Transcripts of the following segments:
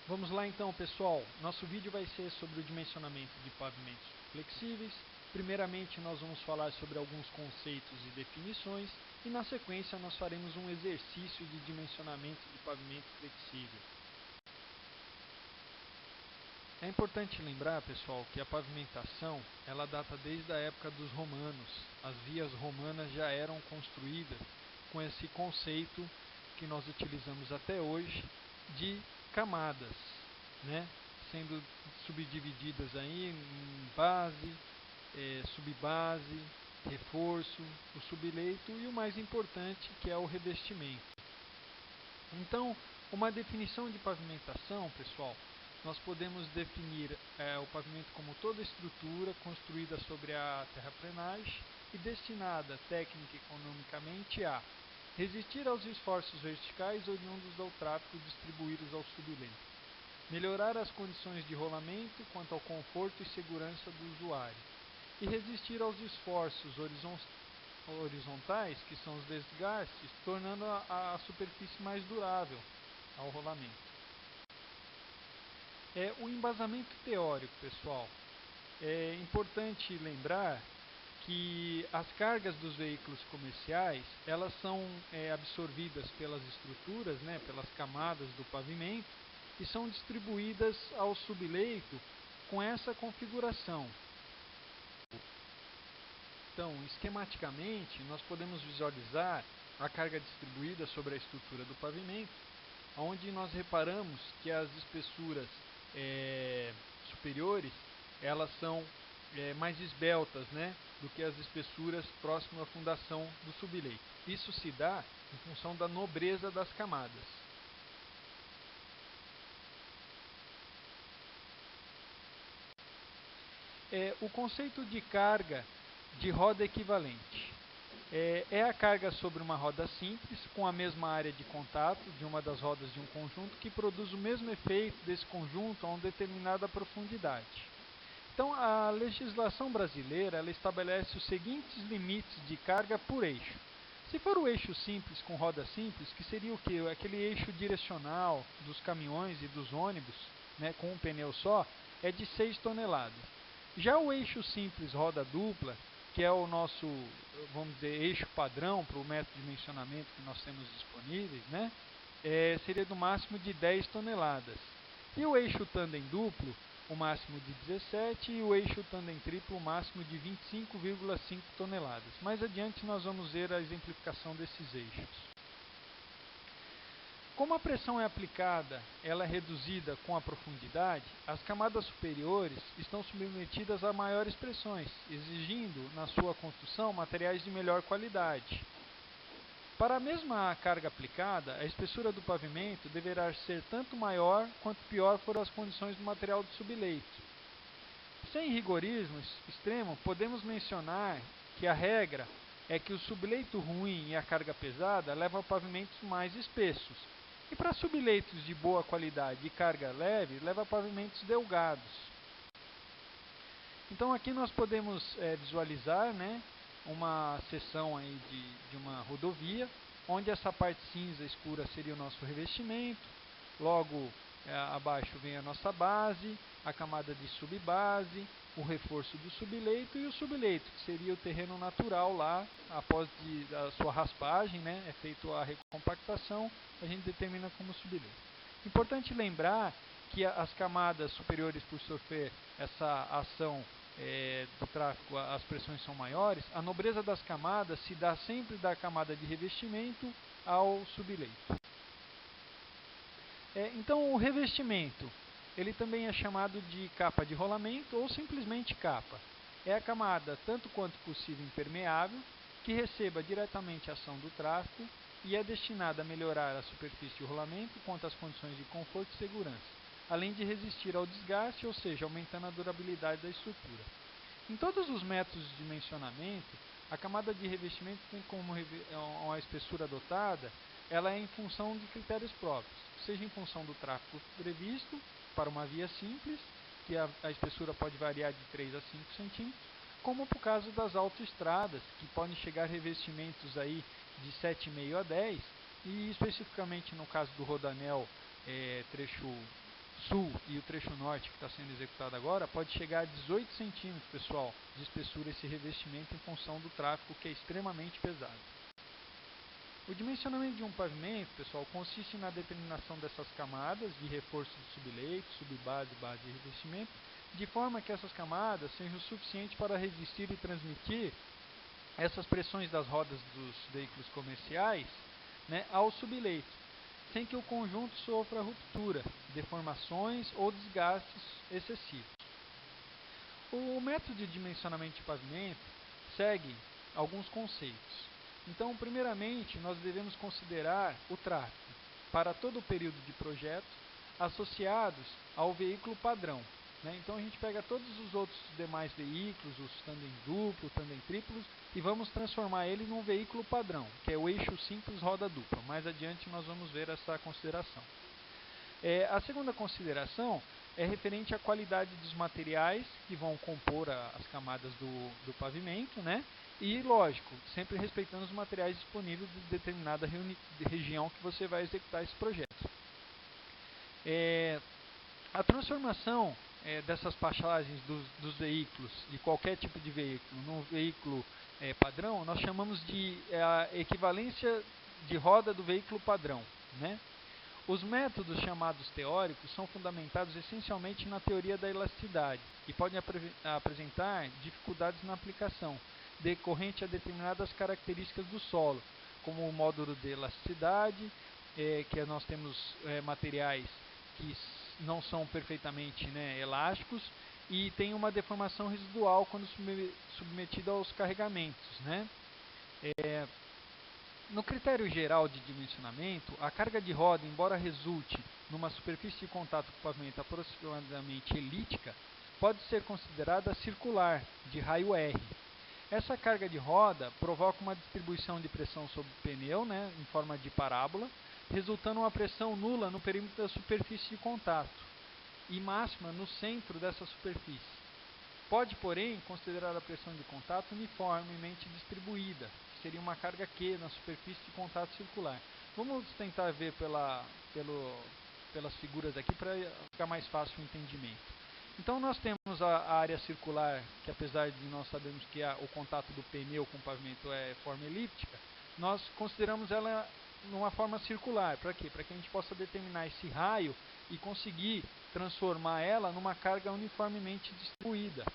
Vamos lá então, pessoal. Nosso vídeo vai ser sobre o dimensionamento de pavimentos flexíveis. Primeiramente, nós vamos falar sobre alguns conceitos e definições e, na sequência, nós faremos um exercício de dimensionamento de pavimento flexível. É importante lembrar, pessoal, que a pavimentação ela data desde a época dos romanos. As vias romanas já eram construídas com esse conceito que nós utilizamos até hoje de camadas, né? Sendo subdivididas aí em base, subbase, reforço, o subleito e o mais importante que é o revestimento. Então, uma definição de pavimentação, pessoal, nós podemos definir o pavimento como toda estrutura construída sobre a terraplenagem e destinada técnica e economicamente a resistir aos esforços verticais oriundos do tráfego distribuídos ao subleito, melhorar as condições de rolamento quanto ao conforto e segurança do usuário, e resistir aos esforços horizontais, que são os desgastes, tornando a superfície mais durável ao rolamento. O embasamento teórico, pessoal. É importante lembrar que as cargas dos veículos comerciais, elas são absorvidas pelas estruturas, né, pelas camadas do pavimento, e são distribuídas ao subleito com essa configuração. Então, esquematicamente, nós podemos visualizar a carga distribuída sobre a estrutura do pavimento, onde nós reparamos que as espessuras superiores elas são mais esbeltas, né, do que as espessuras próximas à fundação do subleito. Isso se dá em função da nobreza das camadas. O conceito de carga de roda equivalente. É a carga sobre uma roda simples, com a mesma área de contato de uma das rodas de um conjunto, que produz o mesmo efeito desse conjunto a uma determinada profundidade. Então, a legislação brasileira ela estabelece os seguintes limites de carga por eixo. Se for o eixo simples com roda simples, que seria o quê? Aquele eixo direcional dos caminhões e dos ônibus, né, com um pneu só, é de 6 toneladas. Já o eixo simples roda dupla, que é o nosso, vamos dizer, eixo padrão para o método de dimensionamento que nós temos disponíveis, né, seria do máximo de 10 toneladas. E o eixo tandem duplo, o máximo de 17, e o eixo tandem triplo, o máximo de 25,5 toneladas. Mais adiante nós vamos ver a exemplificação desses eixos. Como a pressão é aplicada, ela é reduzida com a profundidade, as camadas superiores estão submetidas a maiores pressões, exigindo, na sua construção, materiais de melhor qualidade. Para a mesma carga aplicada, a espessura do pavimento deverá ser tanto maior quanto pior forem as condições do material do subleito. Sem rigorismo extremo, podemos mencionar que a regra é que o subleito ruim e a carga pesada levam a pavimentos mais espessos. E para subleitos de boa qualidade e carga leve, leva a pavimentos delgados. Então aqui nós podemos visualizar, né, uma seção aí de uma rodovia, onde essa parte cinza escura seria o nosso revestimento, logo abaixo vem a nossa base, a camada de subbase, o reforço do subleito e o subleito, que seria o terreno natural lá, após a sua raspagem, né, é feita a recompactação, a gente determina como subleito. Importante lembrar que as camadas superiores, por sofrer essa ação do tráfego, as pressões são maiores, a nobreza das camadas se dá sempre da camada de revestimento ao subleito. Então, o revestimento, ele também é chamado de capa de rolamento ou simplesmente capa. É a camada, tanto quanto possível, impermeável, que receba diretamente a ação do tráfego e é destinada a melhorar a superfície de rolamento quanto às condições de conforto e segurança, além de resistir ao desgaste, ou seja, aumentando a durabilidade da estrutura. Em todos os métodos de dimensionamento, a camada de revestimento tem como a espessura adotada, ela é em função de critérios próprios, seja em função do tráfego previsto para uma via simples, que a espessura pode variar de 3 a 5 centímetros, como por caso das autoestradas, que podem chegar a revestimentos aí de 7,5 a 10, e especificamente no caso do Rodanel trecho sul e o trecho norte que está sendo executado agora, pode chegar a 18 centímetros, pessoal, de espessura esse revestimento em função do tráfego, que é extremamente pesado. O dimensionamento de um pavimento, pessoal, consiste na determinação dessas camadas de reforço de subleito, subbase, base e revestimento, de forma que essas camadas sejam suficientes para resistir e transmitir essas pressões das rodas dos veículos comerciais, né, ao subleito, sem que o conjunto sofra ruptura, deformações ou desgastes excessivos. O método de dimensionamento de pavimento segue alguns conceitos. Então, primeiramente, nós devemos considerar o tráfego para todo o período de projeto associados ao veículo padrão, né? Então, a gente pega todos os outros demais veículos, os tandem duplo, tandem triplos, e vamos transformar ele num veículo padrão, que é o eixo simples roda dupla. Mais adiante nós vamos ver essa consideração. A segunda consideração é referente à qualidade dos materiais que vão compor as camadas do pavimento, né? E, lógico, sempre respeitando os materiais disponíveis de determinada região que você vai executar esse projeto. A transformação dessas passagens dos veículos, de qualquer tipo de veículo, num veículo padrão, nós chamamos de equivalência de roda do veículo padrão, né? Os métodos chamados teóricos são fundamentados essencialmente na teoria da elasticidade e podem apresentar dificuldades na aplicação, decorrente a determinadas características do solo, como o módulo de elasticidade, que nós temos materiais que não são perfeitamente, né, elásticos, e tem uma deformação residual quando submetida aos carregamentos, né? No critério geral de dimensionamento, a carga de roda, embora resulte numa superfície de contato com o pavimento aproximadamente elíptica, pode ser considerada circular, de raio R. Essa carga de roda provoca uma distribuição de pressão sobre o pneu, né, em forma de parábola, resultando uma pressão nula no perímetro da superfície de contato e máxima no centro dessa superfície. Pode, porém, considerar a pressão de contato uniformemente distribuída, que seria uma carga Q na superfície de contato circular. Vamos tentar ver pelas figuras aqui para ficar mais fácil o entendimento. Então, nós temos a área circular, que apesar de nós sabermos que o contato do pneu com o pavimento é forma elíptica, nós consideramos ela numa forma circular. Para quê? Para que a gente possa determinar esse raio e conseguir transformar ela numa carga uniformemente distribuída,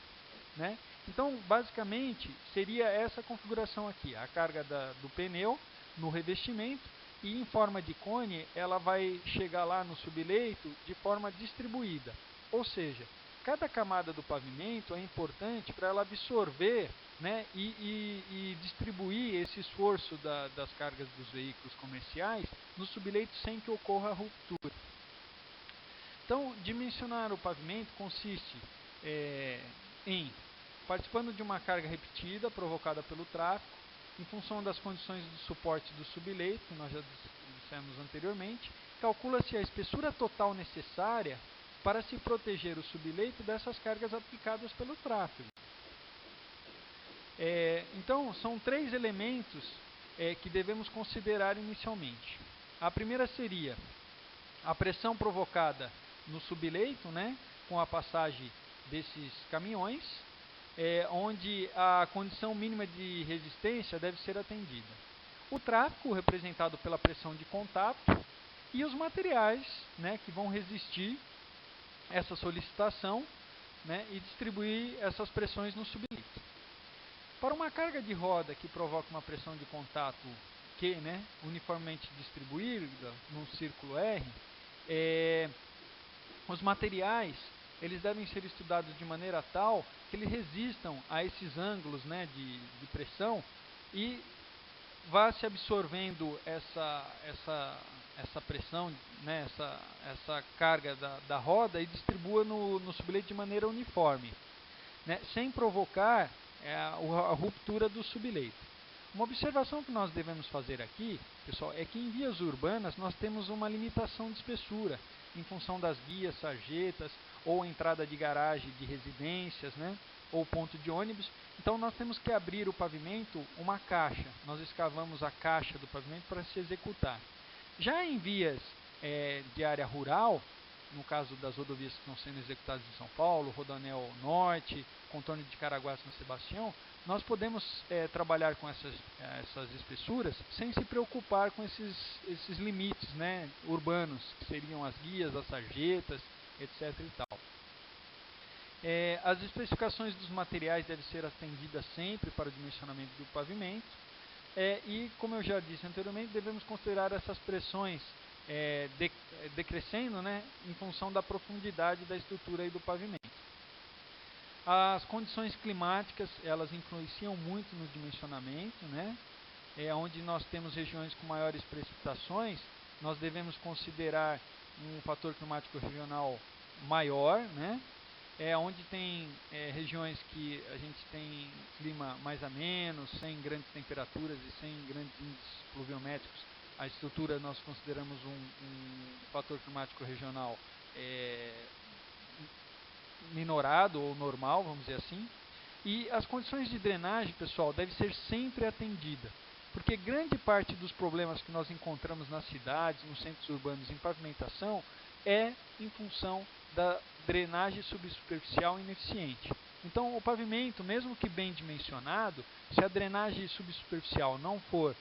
né? Então, basicamente, seria essa configuração aqui, a carga do pneu no revestimento, e em forma de cone, ela vai chegar lá no subleito de forma distribuída. Ou seja, cada camada do pavimento é importante para ela absorver, né, e distribuir esse esforço das cargas dos veículos comerciais no subleito sem que ocorra ruptura. Então, dimensionar o pavimento consiste em participando de uma carga repetida provocada pelo tráfego, em função das condições do suporte do subleito, que nós já dissemos anteriormente, calcula-se a espessura total necessária para se proteger o subleito dessas cargas aplicadas pelo tráfego. Então, são três elementos que devemos considerar inicialmente. A primeira seria a pressão provocada no subleito, né, com a passagem desses caminhões, onde a condição mínima de resistência deve ser atendida. O tráfego, representado pela pressão de contato, e os materiais, né, que vão resistir essa solicitação, né, e distribuir essas pressões no subleito. Para uma carga de roda que provoca uma pressão de contato Q, né, uniformemente distribuída num círculo R, os materiais eles devem ser estudados de maneira tal que eles resistam a esses ângulos, né, de pressão, e vá se absorvendo essa pressão, né, essa carga da roda, e distribua no subleito de maneira uniforme, né, sem provocar a ruptura do subleito. Uma observação que nós devemos fazer aqui, pessoal, é que em vias urbanas nós temos uma limitação de espessura, em função das guias, sarjetas, ou entrada de garagem de residências, né, ou ponto de ônibus. Então nós temos que abrir o pavimento uma caixa, nós escavamos a caixa do pavimento para se executar. Já em vias de área rural, no caso das rodovias que estão sendo executadas em São Paulo, Rodoanel Norte, contorno de Caraguá, São Sebastião, nós podemos trabalhar com essas espessuras sem se preocupar com esses limites, né, urbanos, que seriam as guias, as sarjetas, etc. e tal. As especificações dos materiais devem ser atendidas sempre para o dimensionamento do pavimento. E, como eu já disse anteriormente, devemos considerar essas pressões decrescendo, né, em função da profundidade da estrutura e do pavimento. As condições climáticas, elas influenciam muito no dimensionamento, né? Onde nós temos regiões com maiores precipitações, nós devemos considerar um fator climático regional maior, né? Onde tem regiões que a gente tem clima mais ameno, sem grandes temperaturas e sem grandes índices pluviométricos, a estrutura nós consideramos um fator climático regional minorado ou normal, vamos dizer assim. E as condições de drenagem, pessoal, deve ser sempre atendida, porque grande parte dos problemas que nós encontramos nas cidades, nos centros urbanos em pavimentação, é em função da drenagem subsuperficial ineficiente. Então, o pavimento, mesmo que bem dimensionado, se a drenagem subsuperficial não for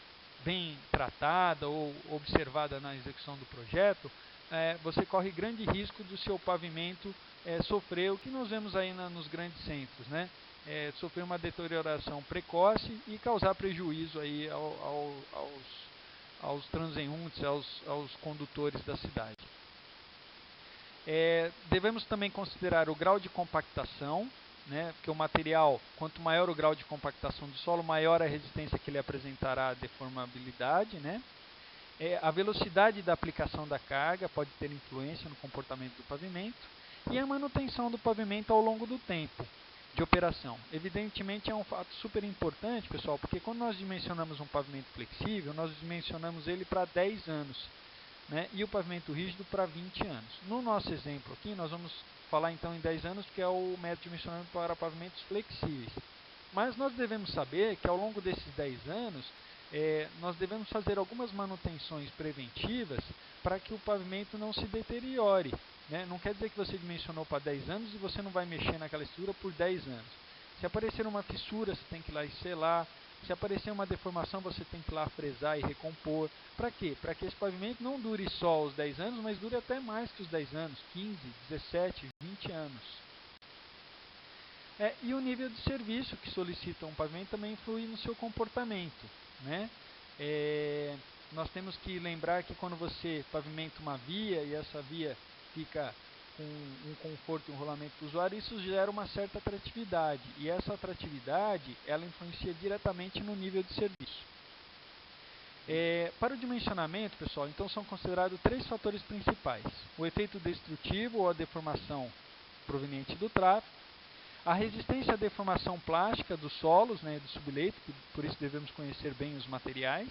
bem tratada ou observada na execução do projeto, você corre grande risco do seu pavimento sofrer o que nós vemos aí nos grandes centros, né? Sofrer uma deterioração precoce e causar prejuízo aí aos transeuntes, aos condutores da cidade. Devemos também considerar o grau de compactação, né, porque o material, quanto maior o grau de compactação do solo, maior a resistência que ele apresentará à deformabilidade, né? A velocidade da aplicação da carga pode ter influência no comportamento do pavimento e a manutenção do pavimento ao longo do tempo de operação. Evidentemente é um fato super importante, pessoal, porque quando nós dimensionamos um pavimento flexível, nós dimensionamos ele para 10 anos, né, e o pavimento rígido para 20 anos. No nosso exemplo aqui, nós vamos falar então em 10 anos, que é o método de dimensionamento para pavimentos flexíveis. Mas nós devemos saber que ao longo desses 10 anos, nós devemos fazer algumas manutenções preventivas para que o pavimento não se deteriore, né? Não quer dizer que você dimensionou para 10 anos e você não vai mexer naquela estrutura por 10 anos. Se aparecer uma fissura, você tem que ir lá e selar. Se aparecer uma deformação, você tem que ir lá fresar e recompor. Para quê? Para que esse pavimento não dure só os 10 anos, mas dure até mais que os 10 anos, 15, 17, 20 anos. E o nível de serviço que solicita um pavimento também influi no seu comportamento, né? Nós temos que lembrar que quando você pavimenta uma via e essa via fica com um conforto e um rolamento para o usuário, isso gera uma certa atratividade. E essa atratividade, ela influencia diretamente no nível de serviço. Para o dimensionamento, pessoal, então são considerados 3 fatores principais. O efeito destrutivo ou a deformação proveniente do tráfego, a resistência à deformação plástica dos solos, né, do subleito, por isso devemos conhecer bem os materiais,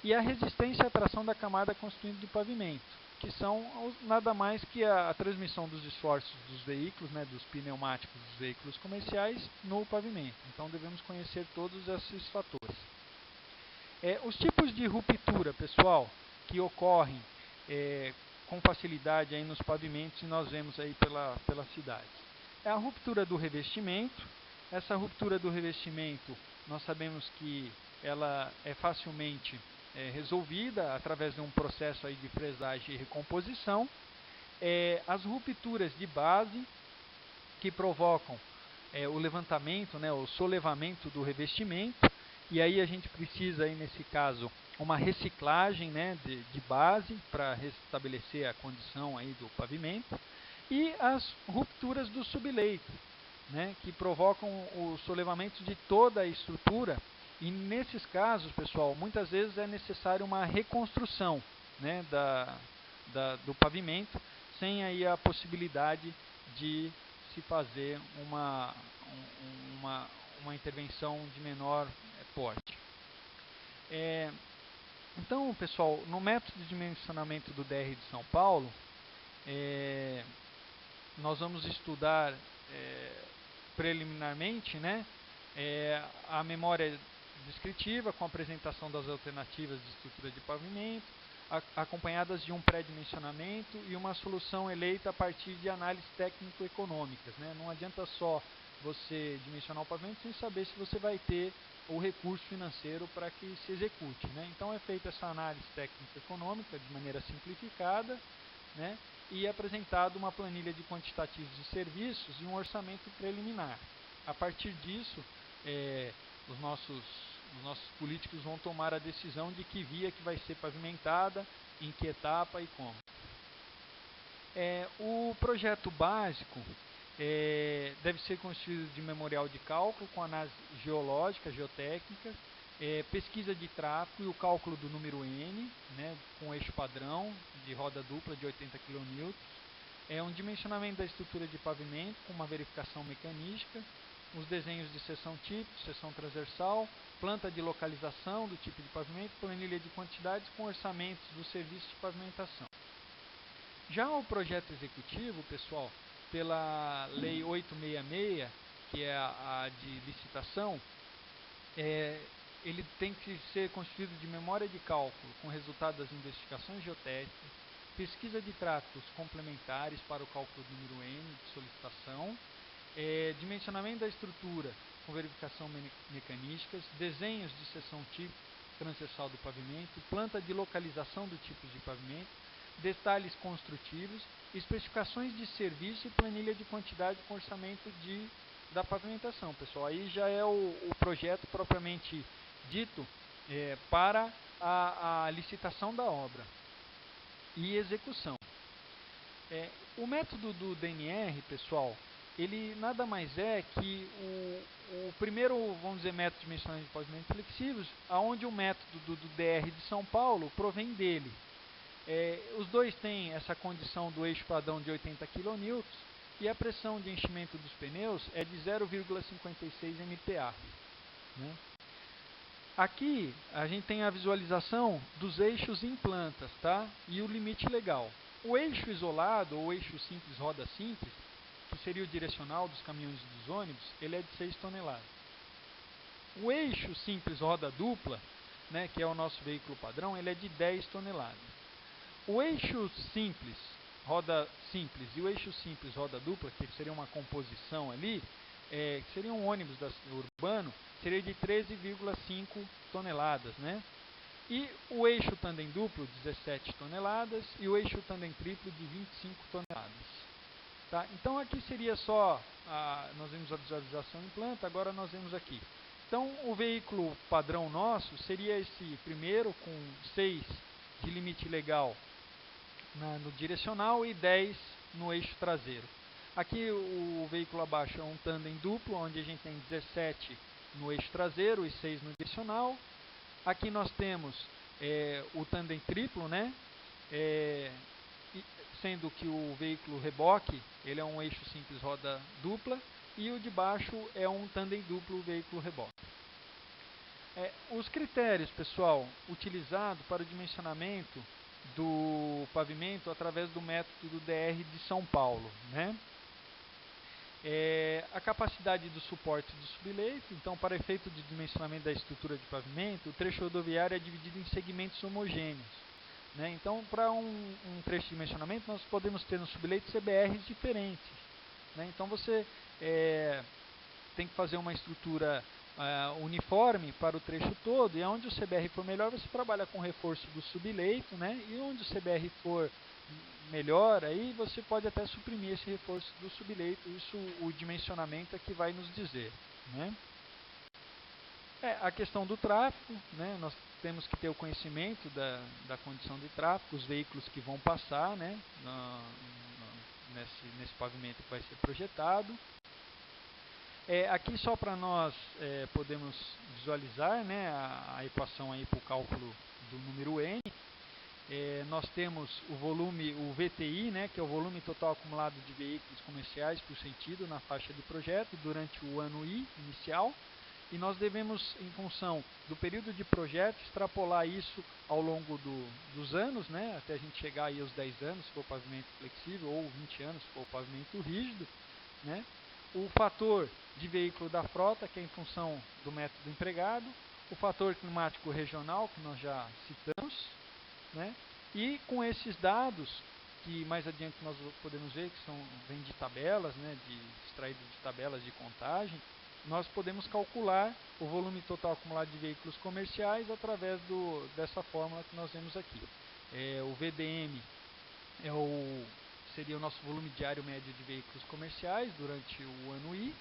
e a resistência à tração da camada constituinte do pavimento, que são nada mais que a transmissão dos esforços dos veículos, né, dos pneumáticos dos veículos comerciais no pavimento. Então devemos conhecer todos esses fatores. Os tipos de ruptura, pessoal, que ocorrem com facilidade aí nos pavimentos e nós vemos aí pela cidade. É a ruptura do revestimento. Essa ruptura do revestimento, nós sabemos que ela é facilmente resolvida através de um processo aí de fresagem e recomposição. As rupturas de base, que provocam o levantamento, né, o solevamento do revestimento, e aí a gente precisa, aí, nesse caso, uma reciclagem, né, de base para restabelecer a condição aí do pavimento. E as rupturas do subleito, né, que provocam o solevamento de toda a estrutura. E nesses casos, pessoal, muitas vezes é necessário uma reconstrução, né, do pavimento, sem aí a possibilidade de se fazer uma intervenção de menor porte. Então, pessoal, no método de dimensionamento do DR de São Paulo, nós vamos estudar preliminarmente, né, a memória descritiva com a apresentação das alternativas de estrutura de pavimento, acompanhadas de um pré-dimensionamento e uma solução eleita a partir de análises técnico-econômicas, né? Não adianta só você dimensionar o pavimento sem saber se você vai ter o recurso financeiro para que se execute, né? Então é feita essa análise técnico-econômica de maneira simplificada, né? E é apresentado uma planilha de quantitativos de serviços e um orçamento preliminar. A partir disso, os nossos políticos vão tomar a decisão de que via que vai ser pavimentada, em que etapa e como. O projeto básico deve ser construído de memorial de cálculo com análise geológica, geotécnica, pesquisa de tráfego e o cálculo do número N, né, com eixo padrão de roda dupla de 80 kN. Um dimensionamento da estrutura de pavimento com uma verificação mecanística, os desenhos de seção tipo, seção transversal, planta de localização do tipo de pavimento, planilha de quantidades com orçamentos do serviço de pavimentação. Já o projeto executivo, pessoal, pela Lei 866, que é a de licitação, ele tem que ser constituído de memória de cálculo com resultado das investigações geotécnicas, pesquisa de tráfegos complementares para o cálculo do número N de solicitação, dimensionamento da estrutura com verificação mecanísticas, desenhos de seção tipo transversal do pavimento, planta de localização do tipo de pavimento, detalhes construtivos, especificações de serviço e planilha de quantidade com orçamento da pavimentação, pessoal. Aí já é o projeto propriamente dito para a licitação da obra e execução. O método do DNR, pessoal, ele nada mais é que o primeiro, vamos dizer, método de dimensionamento de pavimentos flexíveis, onde o método do DR de São Paulo provém dele. Os dois têm essa condição do eixo padrão de 80 kN e a pressão de enchimento dos pneus é de 0,56 MPa. Né? Aqui a gente tem a visualização dos eixos em plantas, tá? E o limite legal. O eixo isolado, ou eixo simples, roda simples, que seria o direcional dos caminhões e dos ônibus, ele é de 6 toneladas. O eixo simples roda dupla, né, que é o nosso veículo padrão, ele é de 10 toneladas. O eixo simples, roda simples, e o eixo simples, roda dupla, que seria uma composição ali, que seria um ônibus urbano, seria de 13,5 toneladas, né? E o eixo tandem duplo, 17 toneladas, e o eixo tandem triplo, de 25 toneladas. Tá? Então aqui seria só, nós vimos a visualização em planta, agora nós vemos aqui. Então o veículo padrão nosso seria esse primeiro, com 6 de limite legal no direcional e 10 no eixo traseiro. Aqui o veículo abaixo é um tandem duplo, onde a gente tem 17 no eixo traseiro e 6 no direcional. Aqui nós temos o tandem triplo, né? Sendo que o veículo reboque, ele é um eixo simples roda dupla, e o de baixo é um tandem duplo veículo reboque. Os critérios, pessoal, utilizados para o dimensionamento do pavimento através do método do DR de São Paulo, né? A capacidade do suporte do subleito. Então, para efeito de dimensionamento da estrutura de pavimento, o trecho rodoviário é dividido em segmentos homogêneos, né? Então, para um trecho de dimensionamento, nós podemos ter no subleito CBRs diferentes, né? Então, você tem que fazer uma estrutura uniforme para o trecho todo, e onde o CBR for melhor, você trabalha com reforço do subleito, né? E onde o CBR for melhor, aí você pode até suprimir esse reforço do subleito. Isso o dimensionamento é que vai nos dizer, né? A questão do tráfego, né? Nós temos que ter o conhecimento da condição de tráfego, os veículos que vão passar, né? Nesse pavimento que vai ser projetado. Aqui só para nós podemos visualizar, né, a equação aí para o cálculo do número N. Nós temos o volume, o VTI, né, que é o volume total acumulado de veículos comerciais por sentido na faixa de projeto durante o ano I inicial. E nós devemos, em função do período de projeto, extrapolar isso ao longo dos anos, né, até a gente chegar aí aos 10 anos, se for pavimento flexível, ou 20 anos, se for pavimento rígido, né. O fator de veículo da frota, que é em função do método empregado, o fator climático regional, que nós já citamos, né? E com esses dados, que mais adiante nós podemos ver que vêm de tabelas, né, extraídos de tabelas de contagem, nós podemos calcular o volume total acumulado de veículos comerciais através dessa fórmula que nós vemos aqui. O VDM seria o nosso volume diário médio de veículos comerciais durante o ano I.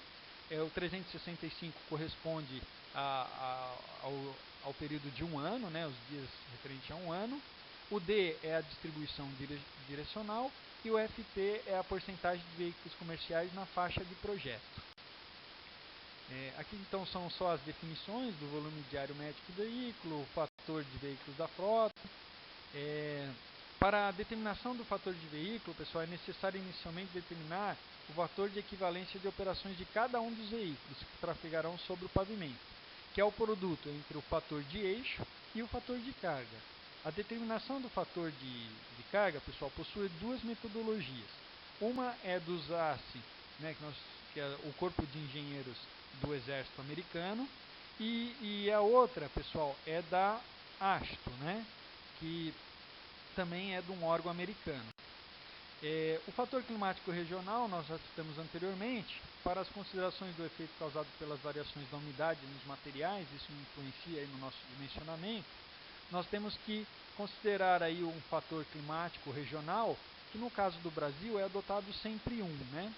O 365 corresponde ao período de um ano, né, os dias referentes a um ano. O D é a distribuição direcional e o FT é a porcentagem de veículos comerciais na faixa de projeto. Aqui então são só as definições do volume diário médio do veículo, o fator de veículos da frota. Para a determinação do fator de veículo, pessoal, é necessário inicialmente determinar o fator de equivalência de operações de cada um dos veículos que trafegarão sobre o pavimento, que é o produto entre o fator de eixo e o fator de carga. A determinação do fator de carga, pessoal, possui duas metodologias. Uma é do ZASE, né, que é o Corpo de Engenheiros do Exército Americano, e a outra, pessoal, é da AASHTO, né, que também é de um órgão americano. O fator climático regional, nós já citamos anteriormente, para as considerações do efeito causado pelas variações da umidade nos materiais, isso influencia aí no nosso dimensionamento. Nós temos que considerar aí um fator climático regional, que no caso do Brasil é adotado sempre um, né?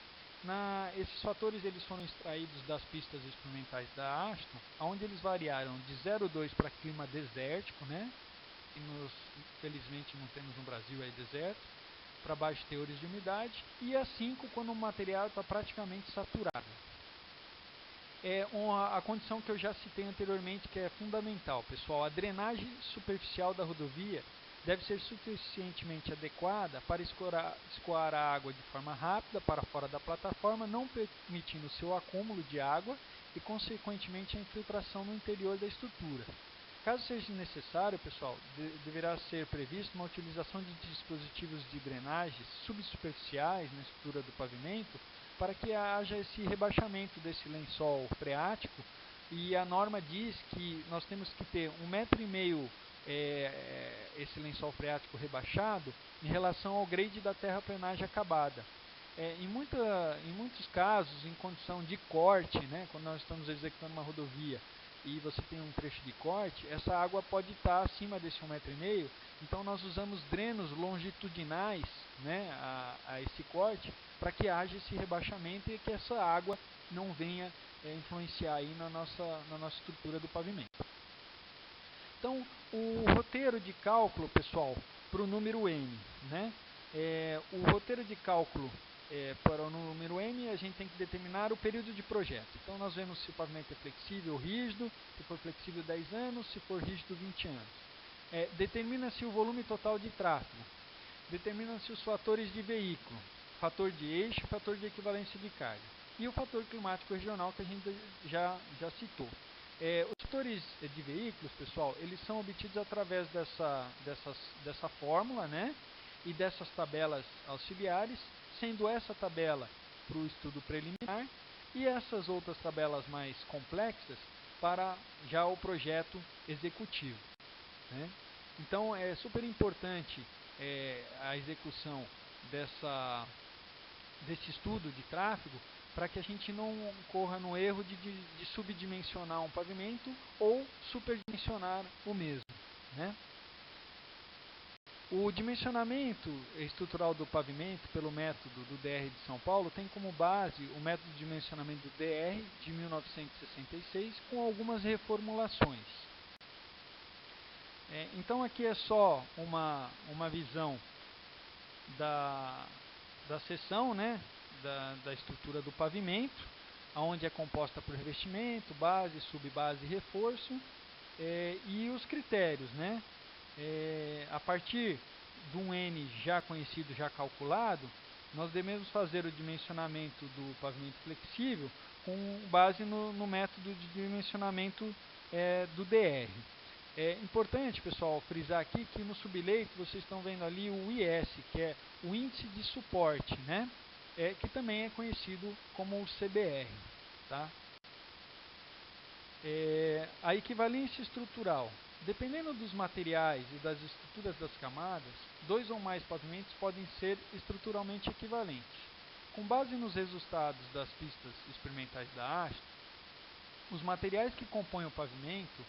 Esses fatores eles foram extraídos das pistas experimentais da AASHTO, onde eles variaram de 0,2 para clima desértico, né? Que infelizmente não temos no Brasil aí deserto, para baixos teores de umidade, e a 5 quando o material está praticamente saturado. A condição que eu já citei anteriormente, que é fundamental, pessoal. A drenagem superficial da rodovia deve ser suficientemente adequada para escoar a água de forma rápida para fora da plataforma, não permitindo seu acúmulo de água e, consequentemente, a infiltração no interior da estrutura. Caso seja necessário, pessoal, deverá ser prevista uma utilização de dispositivos de drenagem subsuperficiais na estrutura do pavimento para que haja esse rebaixamento desse lençol freático, e a norma diz que nós temos que ter 1,5 m esse lençol freático rebaixado em relação ao grade da terraplenagem acabada. Em muitos casos, em condição de corte, né, quando nós estamos executando uma rodovia e você tem um trecho de corte, essa água pode estar acima desse 1,5 m, então nós usamos drenos longitudinais, né, a esse corte, para que haja esse rebaixamento e que essa água não venha influenciar aí na nossa estrutura do pavimento. Então, o roteiro de cálculo, pessoal, para o número N, né? O roteiro de cálculo para o número M, a gente tem que determinar o período de projeto. Então, nós vemos se o pavimento é flexível ou rígido, se for flexível 10 anos, se for rígido 20 anos. Determina-se o volume total de tráfego. Determina-se os fatores de veículo, fator de eixo e fator de equivalência de carga. E o fator climático regional que a gente já citou. Os fatores de veículos, pessoal, eles são obtidos através dessa fórmula, né? E dessas tabelas auxiliares, sendo essa tabela para o estudo preliminar e essas outras tabelas mais complexas para já o projeto executivo, né? Então, é super importante a execução desse estudo de tráfego para que a gente não corra no erro de subdimensionar um pavimento ou superdimensionar o mesmo, né? O dimensionamento estrutural do pavimento pelo método do DR de São Paulo tem como base o método de dimensionamento do DR de 1966 com algumas reformulações. Então aqui é só uma visão da seção, né, da estrutura do pavimento, onde é composta por revestimento, base, subbase e reforço, e os critérios, né? A partir de um N já conhecido, já calculado, nós devemos fazer o dimensionamento do pavimento flexível com base no método de dimensionamento do DR. É importante, pessoal, frisar aqui que no subleito vocês estão vendo ali o IS, que é o índice de suporte, né? Que também é conhecido como o CBR. Tá? A equivalência estrutural. Dependendo dos materiais e das estruturas das camadas, 2 ou mais pavimentos podem ser estruturalmente equivalentes. Com base nos resultados das pistas experimentais da AST, os materiais que compõem o pavimento,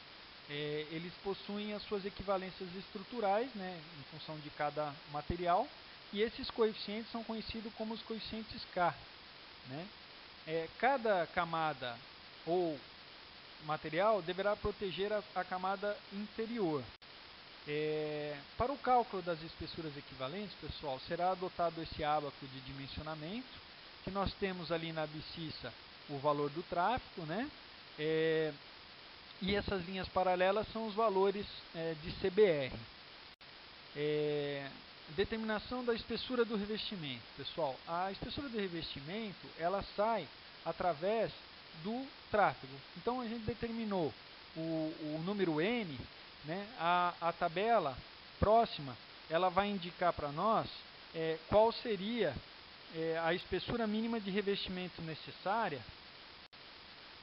eles possuem as suas equivalências estruturais, né, em função de cada material, e esses coeficientes são conhecidos como os coeficientes K. Né? Cada camada ou material deverá proteger a camada inferior. Para o cálculo das espessuras equivalentes, pessoal, será adotado esse ábaco de dimensionamento, que nós temos ali na abscissa o valor do tráfego, né? E essas linhas paralelas são os valores de CBR. Determinação da espessura do revestimento. Pessoal, a espessura do revestimento, ela sai através do tráfego. Então, a gente determinou o número N, né? A tabela próxima, ela vai indicar para nós qual seria a espessura mínima de revestimento necessária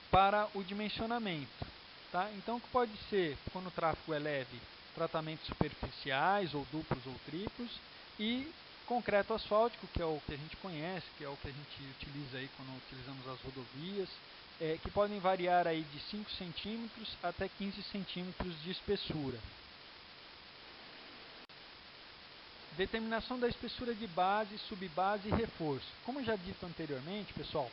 para o dimensionamento. Tá? Então, que pode ser, quando o tráfego é leve, tratamentos superficiais, ou duplos ou triplos, e concreto asfáltico, que é o que a gente conhece, que é o que a gente utiliza aí quando utilizamos as rodovias, que podem variar aí de 5 centímetros até 15 centímetros de espessura. Determinação da espessura de base, subbase e reforço. Como já dito anteriormente, pessoal,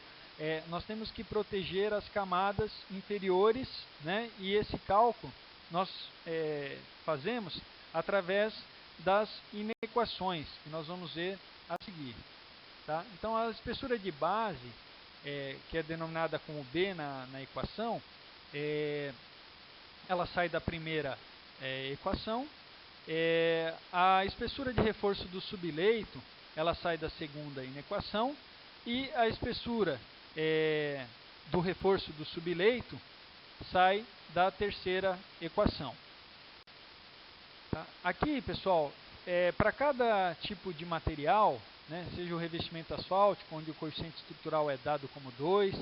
nós temos que proteger as camadas inferiores, né? E esse cálculo nós fazemos através das inequações, que nós vamos ver a seguir. Tá? Então, a espessura de base, que é denominada como B na equação, ela sai da primeira equação. A espessura de reforço do subleito, ela sai da segunda inequação, e a espessura do reforço do subleito sai da terceira equação. Tá? Aqui, pessoal, para cada tipo de material, né, seja o revestimento asfáltico, onde o coeficiente estrutural é dado como 2,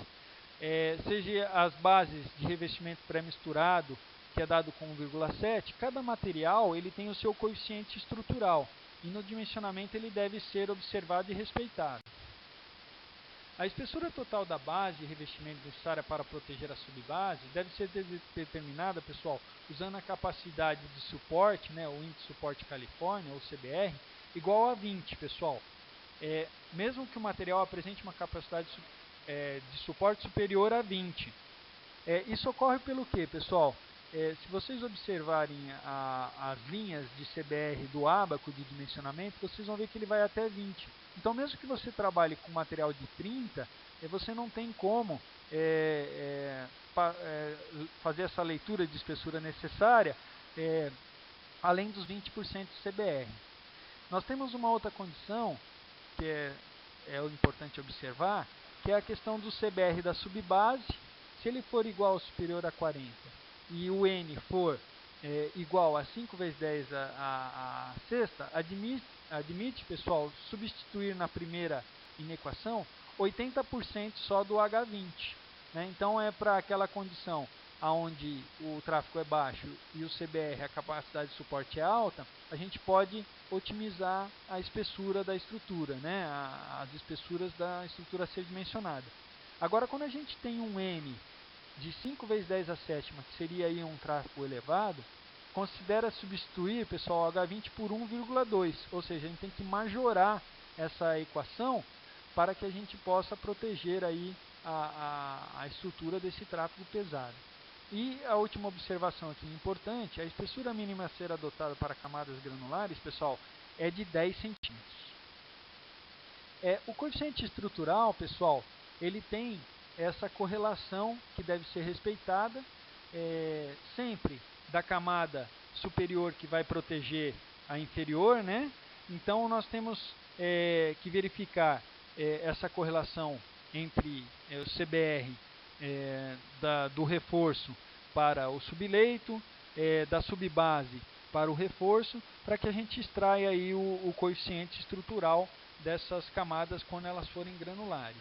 seja as bases de revestimento pré-misturado, que é dado com 1,7, cada material ele tem o seu coeficiente estrutural, e no dimensionamento ele deve ser observado e respeitado. A espessura total da base de revestimento necessária para proteger a subbase deve ser determinada, pessoal, usando a capacidade de suporte, né, o índice de suporte Califórnia, ou CBR, igual a 20, pessoal. Mesmo que o material apresente uma capacidade de suporte superior a 20. Isso ocorre pelo quê, pessoal? Se vocês observarem as linhas de CBR do ábaco de dimensionamento, vocês vão ver que ele vai até 20. Então, mesmo que você trabalhe com material de 30, você não tem como fazer essa leitura de espessura necessária além dos 20% de CBR. Nós temos uma outra condição que é importante observar, que é a questão do CBR da subbase. Se ele for igual ou superior a 40 e o N for igual a 5 vezes 10 a sexta, admite, pessoal, substituir na primeira inequação 80% só do H20. Né? Então, para aquela condição onde o tráfego é baixo e o CBR, a capacidade de suporte é alta, a gente pode otimizar a espessura da estrutura, né? As espessuras da estrutura a ser dimensionada. Agora, quando a gente tem um N de 5 vezes 10 a sétima, que seria aí um tráfego elevado, considera substituir, pessoal, H20 por 1,2, ou seja, a gente tem que majorar essa equação para que a gente possa proteger aí a estrutura desse tráfego pesado. E a última observação aqui importante, a espessura mínima a ser adotada para camadas granulares, pessoal, é de 10 centímetros. O coeficiente estrutural, pessoal, ele tem essa correlação que deve ser respeitada sempre da camada superior que vai proteger a inferior, né? Então, nós temos que verificar essa correlação entre o CBR do reforço para o subleito, da subbase para o reforço, para que a gente extraia aí o coeficiente estrutural dessas camadas quando elas forem granulares.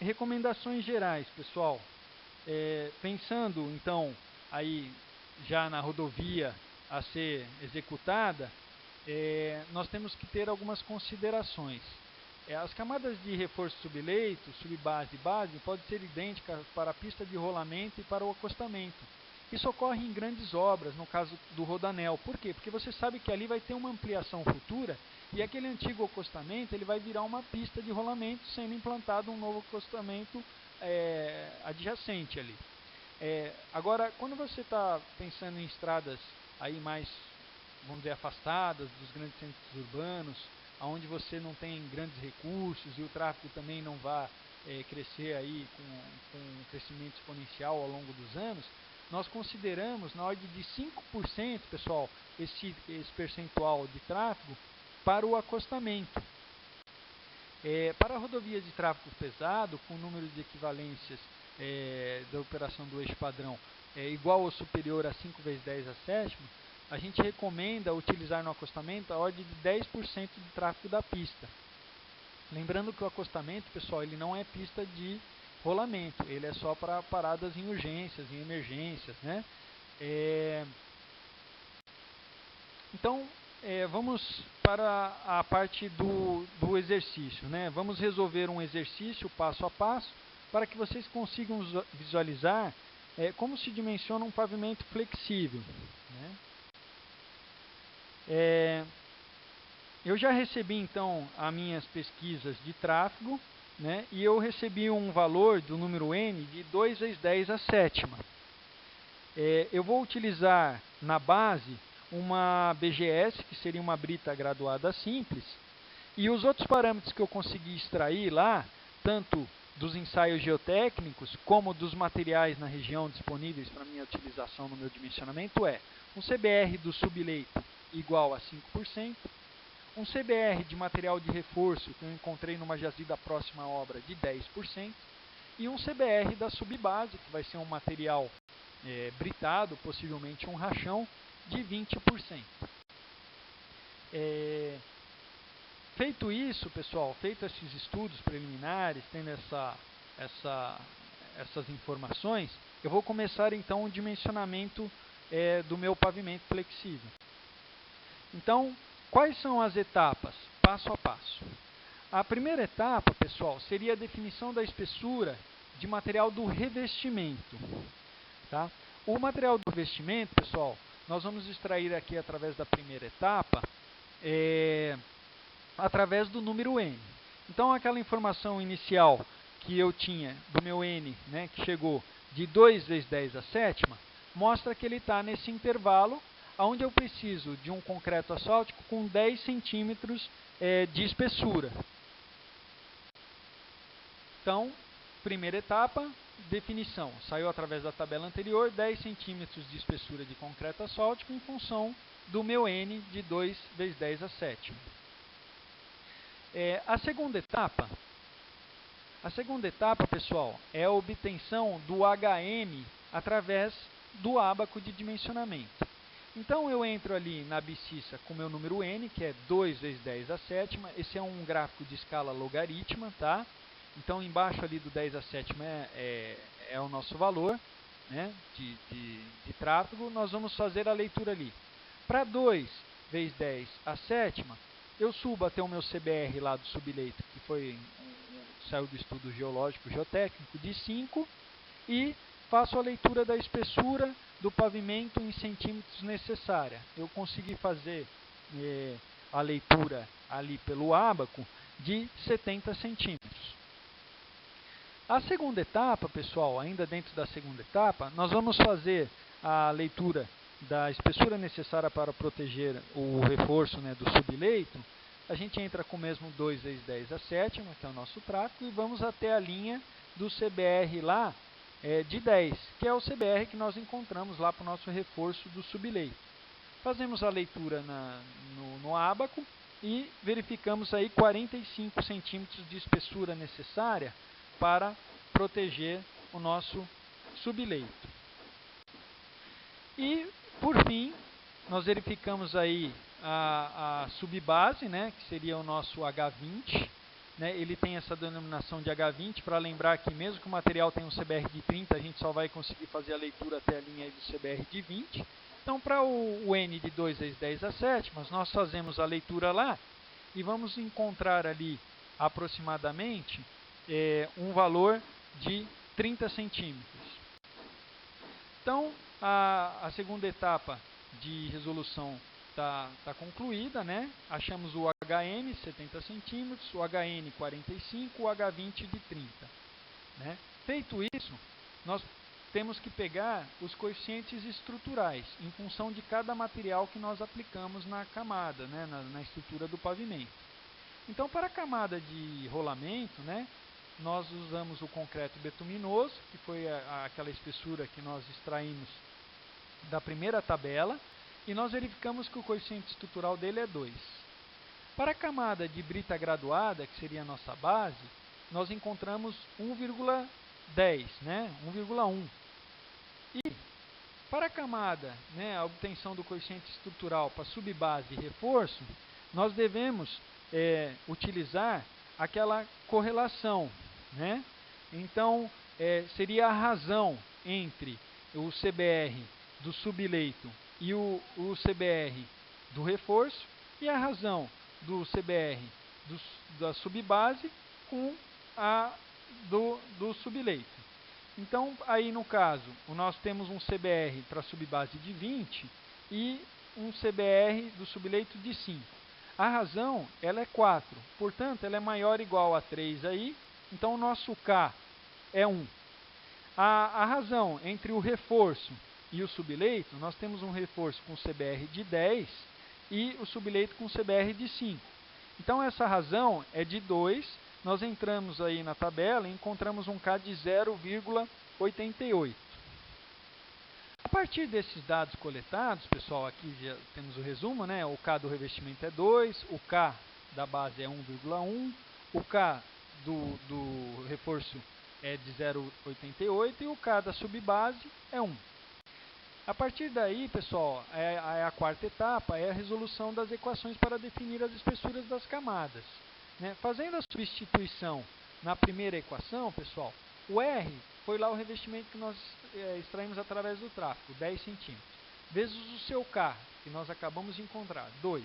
Recomendações gerais, pessoal. Pensando, então, aí já na rodovia a ser executada, nós temos que ter algumas considerações. As camadas de reforço subleito, subbase e base podem ser idênticas para a pista de rolamento e para o acostamento. Isso ocorre em grandes obras, no caso do rodanel. Por quê? Porque você sabe que ali vai ter uma ampliação futura e aquele antigo acostamento ele vai virar uma pista de rolamento, sendo implantado um novo acostamento adjacente ali. Agora, quando você está pensando em estradas aí mais, vamos dizer, afastadas dos grandes centros urbanos, onde você não tem grandes recursos e o tráfego também não vai crescer aí com um crescimento exponencial ao longo dos anos, nós consideramos na ordem de 5%, pessoal, esse percentual de tráfego para o acostamento. Para rodovias de tráfego pesado, com número de equivalências da operação do eixo padrão igual ou superior a 5 vezes 10 a sétima, a gente recomenda utilizar no acostamento a ordem de 10% de tráfego da pista. Lembrando que o acostamento, pessoal, ele não é pista de rolamento, ele é só para paradas em urgências, em emergências, né? Então, vamos para a parte do exercício, né? Vamos resolver um exercício passo a passo para que vocês consigam visualizar como se dimensiona um pavimento flexível, né? Eu já recebi então as minhas pesquisas de tráfego, né, e eu recebi um valor do número n de 2 vezes 10 a sétima. Eu vou utilizar na base uma BGS, que seria uma brita graduada simples, e os outros parâmetros que eu consegui extrair lá, tanto dos ensaios geotécnicos, como dos materiais na região disponíveis para minha utilização no meu dimensionamento, um CBR do subleito igual a 5%, um CBR de material de reforço que eu encontrei numa jazida próxima à obra de 10%, e um CBR da subbase, que vai ser um material britado, possivelmente um rachão, de 20%. Feito isso, pessoal, feito esses estudos preliminares, tendo essas informações, eu vou começar então o dimensionamento do meu pavimento flexível. Então, quais são as etapas? Passo a passo. A primeira etapa, pessoal, seria a definição da espessura de material do revestimento. Tá? O material do revestimento, pessoal, nós vamos extrair aqui através da primeira etapa, através do número n. Então, aquela informação inicial que eu tinha do meu n, né, que chegou de 2 vezes 10 a sétima, mostra que ele está nesse intervalo, onde eu preciso de um concreto asfáltico com 10 centímetros de espessura. Então, primeira etapa, definição. Saiu através da tabela anterior, 10 centímetros de espessura de concreto asfáltico em função do meu n de 2 vezes 10 a sétima. A segunda etapa, pessoal, é a obtenção do HM através do ábaco de dimensionamento. Então, eu entro ali na abscissa com o meu número n, que é 2 vezes 10 a sétima. Esse é um gráfico de escala logarítmica, tá? Então, embaixo ali do 10 a sétima é o nosso valor, né, de tráfego. Nós vamos fazer a leitura ali. Para 2 vezes 10 a sétima, eu subo até o meu CBR lá do subleito, que saiu do estudo geológico geotécnico, de 5, e faço a leitura da espessura do pavimento em centímetros necessária. Eu consegui fazer a leitura ali pelo ábaco de 70 centímetros. A segunda etapa, pessoal, ainda dentro da segunda etapa, nós vamos fazer a leitura da espessura necessária para proteger o reforço, né, do subleito. A gente entra com o mesmo 2 vezes 10 a sétima, que é o nosso tráfego, e vamos até a linha do CBR lá, de 10, que é o CBR que nós encontramos lá para o nosso reforço do subleito. Fazemos a leitura no ábaco e verificamos aí 45 centímetros de espessura necessária para proteger o nosso subleito. E, por fim, nós verificamos aí a subbase, né, que seria o nosso H20, né, ele tem essa denominação de H20 para lembrar que mesmo que o material tenha um CBR de 30, a gente só vai conseguir fazer a leitura até a linha aí do CBR de 20. Então, para o N de 2 vezes 10 a sétimas, nós fazemos a leitura lá e vamos encontrar ali aproximadamente um valor de 30 centímetros. Então, a segunda etapa de resolução está concluída, né? Achamos o HN 70 centímetros, o HN 45, o H20 de 30. Né? Feito isso, nós temos que pegar os coeficientes estruturais em função de cada material que nós aplicamos na camada, né? na estrutura do pavimento. Então, para a camada de rolamento, né? Nós usamos o concreto betuminoso, que foi aquela espessura que nós extraímos da primeira tabela, e nós verificamos que o coeficiente estrutural dele é 2. Para a camada de brita graduada, que seria a nossa base, nós encontramos 1,10, né? 1,1. E para a camada, né, a obtenção do coeficiente estrutural para subbase e reforço, nós devemos utilizar aquela correlação, né? Então, seria a razão entre o CBR do subleito e o CBR do reforço, e a razão do CBR da subbase com a do subleito. Então, aí no caso, nós temos um CBR para subbase de 20 e um CBR do subleito de 5. A razão, ela é 4, portanto, ela é maior ou igual a 3 aí, então o nosso K é 1. A razão entre o reforço e o subleito, nós temos um reforço com CBR de 10 e o subleito com CBR de 5. Então, essa razão é de 2, nós entramos aí na tabela e encontramos um K de 0,88. A partir desses dados coletados, pessoal, aqui já temos o resumo, né? O K do revestimento é 2, o K da base é 1,1, o K do reforço é de 0,88 e o K da subbase é 1. A partir daí, pessoal, a quarta etapa é a resolução das equações para definir as espessuras das camadas. Né? Fazendo a substituição na primeira equação, pessoal, o R foi lá o revestimento que nós extraímos através do tráfego, 10 centímetros, vezes o seu K, que nós acabamos de encontrar, 2.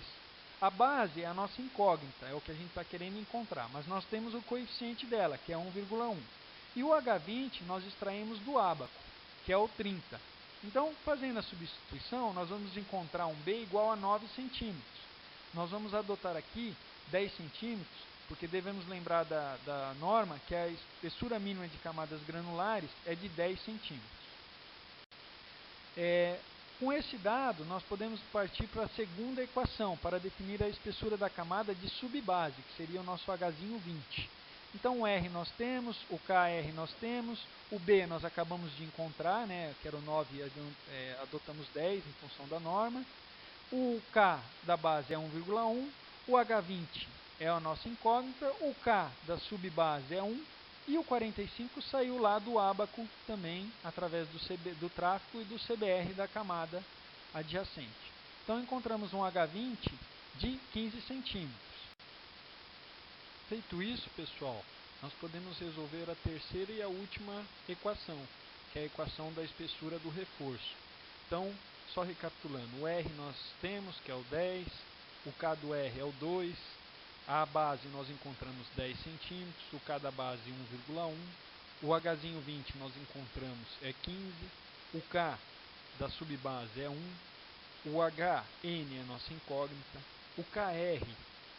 A base é a nossa incógnita, é o que a gente está querendo encontrar, mas nós temos o coeficiente dela, que é 1,1. E o H20 nós extraímos do ábaco, que é o 30. Então, fazendo a substituição, nós vamos encontrar um B igual a 9 centímetros. Nós vamos adotar aqui 10 centímetros, porque devemos lembrar da norma que a espessura mínima de camadas granulares é de 10 centímetros. Com esse dado, nós podemos partir para a segunda equação, para definir a espessura da camada de subbase, que seria o nosso Hzinho 20. Então, o R nós temos, o KR nós temos, o B nós acabamos de encontrar, né, que era o 9, adotamos 10 em função da norma. O K da base é 1,1, o H20 é a nossa incógnita, o K da subbase é 1 e o 45 saiu lá do ábaco também, através do tráfego e do CBR da camada adjacente. Então, encontramos um H20 de 15 centímetros. Feito isso, pessoal, nós podemos resolver a terceira e a última equação, que é a equação da espessura do reforço. Então, só recapitulando, o R nós temos, que é o 10, o K do R é o 2, a base nós encontramos 10 centímetros, o K da base 1,1, o Hzinho 20 nós encontramos é 15, o K da subbase é 1, o HN é a nossa incógnita, o KR,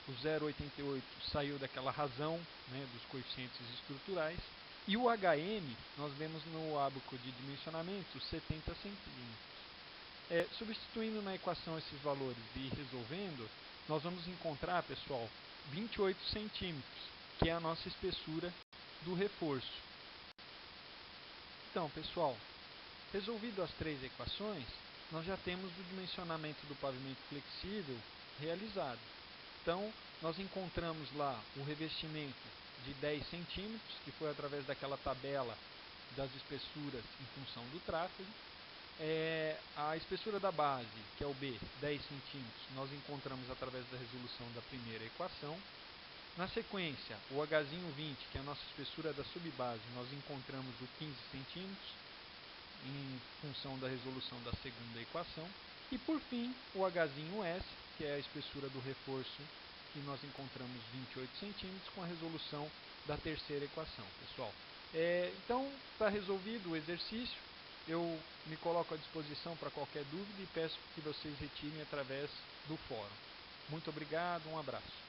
o 0,88 saiu daquela razão, né, dos coeficientes estruturais, e o HN nós vemos no ábaco de dimensionamento 70 centímetros. Substituindo na equação esses valores e resolvendo, nós vamos encontrar, pessoal, 28 centímetros, que é a nossa espessura do reforço. Então, pessoal, resolvido as três equações, nós já temos o dimensionamento do pavimento flexível realizado. Então, nós encontramos lá o revestimento de 10 centímetros, que foi através daquela tabela das espessuras em função do tráfego. A espessura da base, que é o B, 10 centímetros, nós encontramos através da resolução da primeira equação. Na sequência, o H20, que é a nossa espessura da subbase, nós encontramos o 15 centímetros, em função da resolução da segunda equação. E por fim, o H(S), que é a espessura do reforço, e nós encontramos 28 centímetros com a resolução da terceira equação, pessoal. Então, está resolvido o exercício. Eu me coloco à disposição para qualquer dúvida e peço que vocês retirem através do fórum. Muito obrigado, um abraço.